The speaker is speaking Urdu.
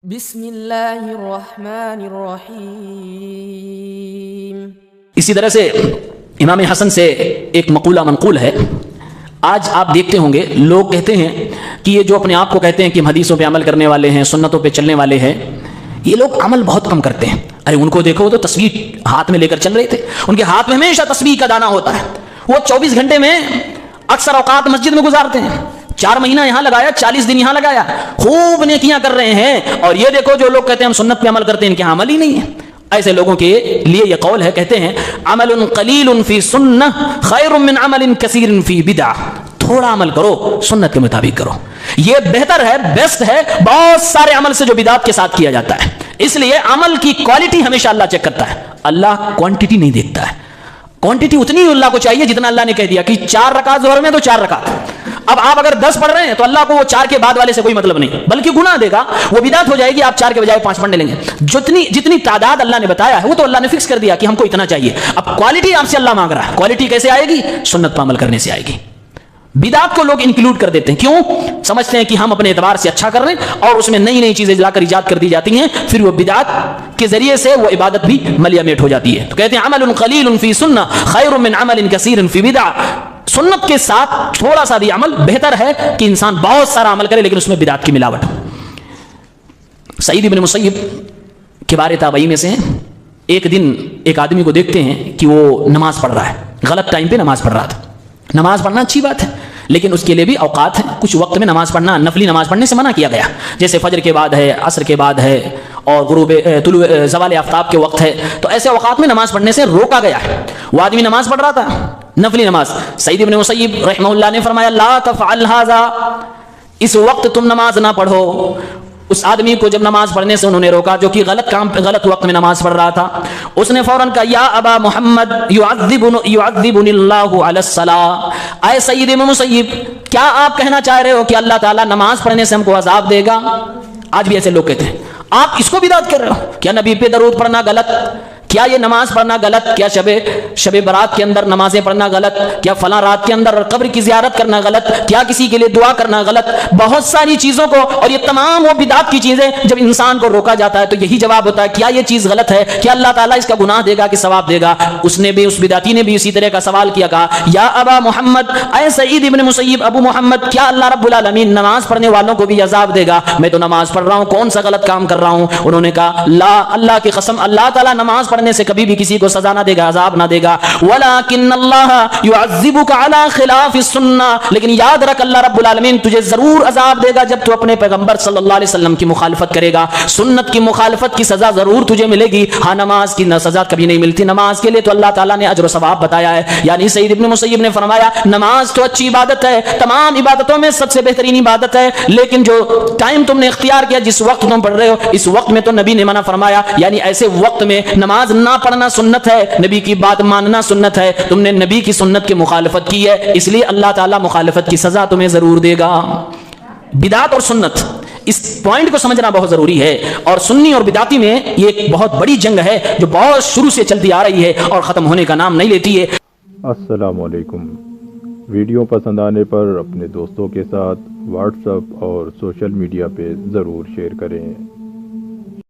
بسم اللہ الرحمن الرحیم۔ اسی طرح سے امام حسن سے ایک مقولہ منقول ہے۔ آج آپ دیکھتے ہوں گے لوگ کہتے ہیں کہ یہ جو اپنے آپ کو کہتے ہیں کہ ہم حدیثوں پہ عمل کرنے والے ہیں، سنتوں پہ چلنے والے ہیں، یہ لوگ عمل بہت کم کرتے ہیں۔ ارے ان کو دیکھو، وہ تو تسبیح ہاتھ میں لے کر چل رہے تھے، ان کے ہاتھ میں ہمیشہ تسبیح کا دانہ ہوتا ہے۔ وہ 24 گھنٹے میں اکثر اوقات مسجد میں گزارتے ہیں، 4 مہینہ یہاں لگایا، 40 دن یہاں لگایا، خوب نیکیاں کر رہے ہیں۔ اور یہ دیکھو جو لوگ کہتے ہیں ہم سنت پہ عمل کرتے ہیں، ان کے عمل ہی نہیں ہے۔ ایسے لوگوں کے لیے یہ قول ہے، کہتے ہیں عمل قلیل فی سنہ خیر من عمل کثیر فی بدعہ۔ تھوڑا عمل کرو، سنت کے مطابق کرو، یہ بہتر ہے، بیسٹ ہے بہت سارے عمل سے جو بدعت کے ساتھ کیا جاتا ہے۔ اس لیے عمل کی کوالٹی ہمیشہ اللہ چیک کرتا ہے، اللہ کوانٹٹی نہیں دیکھتا ہے۔ کوانٹٹی اتنی اللہ کو چاہیے جتنا اللہ نے کہہ دیا کہ 4 رکعت ظہر میں تو 4 رکعت۔ اب آپ اگر 10 پڑھ رہے ہیں تو اللہ کو وہ 4 کے بعد والے سے کوئی مطلب نہیں، بلکہ گناہ دے گا، وہ بدعت ہو جائے گی۔ آپ 4 کے بجائے 5 پڑھنے لیں گے۔ جتنی تعداد اللہ نے بتایا ہے وہ تو اللہ نے فکس کر دیا کہ ہم کو اتنا چاہیے۔ اب کوالٹی آپ سے اللہ مانگ رہا ہے، کوالٹی کیسے آئے گی؟ سنت پر عمل کرنے سے آئے گی۔ بدعت کو لوگ انکلوڈ کر دیتے ہیں، کیوں؟ سمجھتے ہیں کہ ہم اپنے اعتبار سے اچھا کر رہے ہیں، اور اس میں نئی نئی چیزیں لا کر ایجاد کر دی جاتی ہیں، پھر وہ بدعت کے ذریعے سے وہ عبادت بھی ملیا میٹ ہو جاتی ہے۔ تو کہتے ہیں عمل قلیل فی سنہ خیر من عمل کثیر فی بدعہ۔ سنت کے ساتھ تھوڑا سا بھی عمل بہتر ہے کہ انسان بہت سارا عمل کرے لیکن اس میں بدعت کی ملاوٹ ہو۔ سعید بن مسیب کبار تابعین میں سے ہیں۔ ایک دن ایک آدمی کو دیکھتے ہیں کہ وہ نماز پڑھ رہا ہے، غلط ٹائم پہ نماز پڑھ رہا تھا۔ نماز پڑھنا اچھی بات ہے، لیکن اس کے لیے بھی اوقات ہیں، کچھ وقت میں نماز پڑھنا، نفلی نماز پڑھنے سے منع کیا گیا، جیسے فجر کے بعد ہے، عصر کے بعد ہے، اور طلوع زوال آفتاب کے وقت ہے۔ تو ایسے اوقات میں نماز پڑھنے سے روکا گیا ہے۔ وہ آدمی نماز پڑھ رہا تھا، نفلی نماز۔ سعید بن مسیب رحمہ اللہ نے فرمایا لا تفعل ھذا، اس وقت تم نماز نہ پڑھو۔ اس آدمی کو جب نماز پڑھنے سے انہوں نے روکا، جو کہ غلط وقت میں نماز پڑھ رہا تھا، اس نے فوراً کہا یا ابا محمد یعذبنی اللہ علی الصلاۃ، اے سعید بن مسیب کیا آپ کہنا چاہ رہے ہو کہ اللہ تعالیٰ نماز پڑھنے سے ہم کو عذاب دے گا؟ آج بھی ایسے لوگ کہتے ہیں، آپ اس کو بدعت کر رہے ہو؟ کیا نبی پہ درود پڑھنا غلط؟ کیا یہ نماز پڑھنا غلط؟ کیا شب برات کے اندر نمازیں پڑھنا غلط؟ کیا فلاں رات کے اندر قبر کی زیارت کرنا غلط؟ کیا کسی کے لیے دعا کرنا غلط؟ بہت ساری چیزوں کو، اور یہ تمام وہ بدعت کی چیزیں جب انسان کو روکا جاتا ہے تو یہی جواب ہوتا ہے، کیا یہ چیز غلط ہے؟ کیا اللہ تعالیٰ اس کا گناہ دے گا کہ ثواب دے گا؟ اس نے بھی، اس بدعتی نے بھی اسی طرح کا سوال کیا، کہا یا ابا محمد، اے سعید ابن مسیب، ابو محمد کیا اللہ رب العالمین نماز پڑھنے والوں کو بھی عذاب دے گا؟ میں تو نماز پڑھ رہا ہوں، کون سا غلط کام کر رہا ہوں؟ انہوں نے کہا لا، اللہ کی قسم اللہ تعالیٰ نماز پڑھنے سے کبھی بھی کسی کو سزا نہ دے گا، عذاب نہ دے گا، ولیکن اللہ یعذبک علی خلاف السنہ، لیکن یاد رکھ اللہ رب العالمین تجھے ضرور عذاب دے گا جب تو اپنے پیغمبر صلی اللہ علیہ وسلم کی مخالفت کرے گا۔ سنت کی مخالفت کی سزا ضرور تجھے ملے گی، ہاں نماز کی سزا کبھی نہیں ملتی۔ نماز کے لیے تو اللہ تعالیٰ نے اجر و ثواب بتایا ہے۔ یعنی سعید ابن مسیب نے فرمایا نماز تو اچھی عبادت ہے، تمام عبادتوں میں سب سے بہترین عبادت ہے، لیکن جو ٹائم تم نے اختیار کیا، جس وقت تم پڑھ رہے ہو، اس وقت میں تو نبی نے منع فرمایا، یعنی ایسے وقت میں نماز نہ پڑھنا سنت ہے، نبی کی بات ماننا سنت ہے، تم نے نبی کی سنت کی مخالفت کی ہے، اس لیے اللہ تعالیٰ مخالفت کی سزا تمہیں ضرور دے گا۔ بدعت اور سنت، اس پوائنٹ کو سمجھنا بہت ضروری ہے، اور سنی اور بدعتی میں یہ ایک بہت بڑی جنگ ہے جو بہت شروع سے چلتی آ رہی ہے اور ختم ہونے کا نام نہیں لیتی ہے۔ السلام علیکم۔ ویڈیو پسند آنے پر اپنے دوستوں کے ساتھ واٹس ایپ اور سوشل میڈیا پہ ضرور شیئر کریں۔